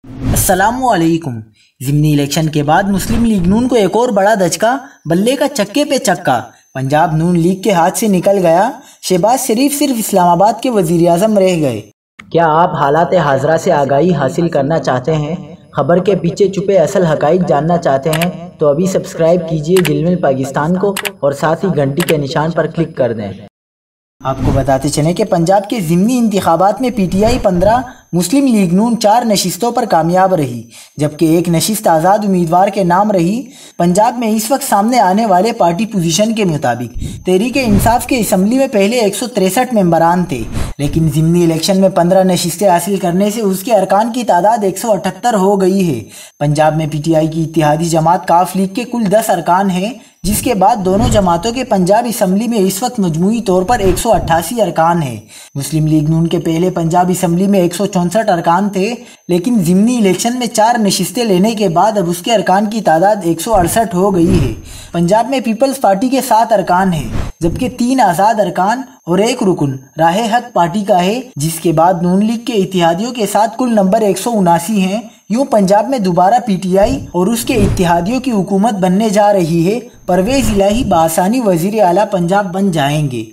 अस्सलामुअलैकुम। ज़िमनी इलेक्शन के बाद मुस्लिम लीग नून को एक और बड़ा धचका, बल्ले का चक्के पे चक्का। पंजाब नून लीग के हाथ से निकल गया। शहबाज शरीफ सिर्फ इस्लामाबाद के वजीर आज़म रह गए। क्या आप हालात हाजरा से आगाही हासिल करना चाहते हैं? खबर के पीछे छुपे असल हकाइक जानना चाहते हैं तो अभी सब्सक्राइब कीजिए दिलमिल पाकिस्तान को और साथ ही घंटी के निशान पर क्लिक कर दें। आपको बताते चलें कि पंजाब के ज़िमनी इंतखाबात में पीटीआई 15, मुस्लिम लीग नून 4 नशिस्तों पर कामयाब रही, जबकि एक नशिस्त आज़ाद उम्मीदवार के नाम रही। पंजाब में इस वक्त सामने आने वाले पार्टी पोजीशन के मुताबिक तहरीक-ए-इंसाफ के असम्बली में पहले 163 मेंबरान थे, लेकिन ज़िमनी इलेक्शन में 15 नशिस्तें हासिल करने से उसके अरकान की तादाद 178 हो गई है। पंजाब में पीटीआई की इत्तेहादी जमात काफ लीग के कुल 10 अरकान हैं, जिसके बाद दोनों जमातों के पंजाब असम्बली में इस वक्त मजमूई तौर पर 188 अरकान हैं। मुस्लिम लीग नून के पहले पंजाब असम्बली में 164 अरकान थे, लेकिन ज़िमनी इलेक्शन में 4 नशिस्तें लेने के बाद अब उसके अरकान की तादाद 168 हो गई है। पंजाब में पीपल्स पार्टी के 7 अरकान हैं, जबकि 3 आज़ाद अरकान और 1 रुकन राहे हक पार्टी का है, जिसके बाद नून लीग के इत्तेहादियों के साथ कुल नंबर 179 हैं। यूं पंजाब में दोबारा पीटीआई और उसके इत्तेहादियों की हुकूमत बनने जा रही है। परवेज़ इलाही बआसानी वज़ीर आला पंजाब बन जाएंगे।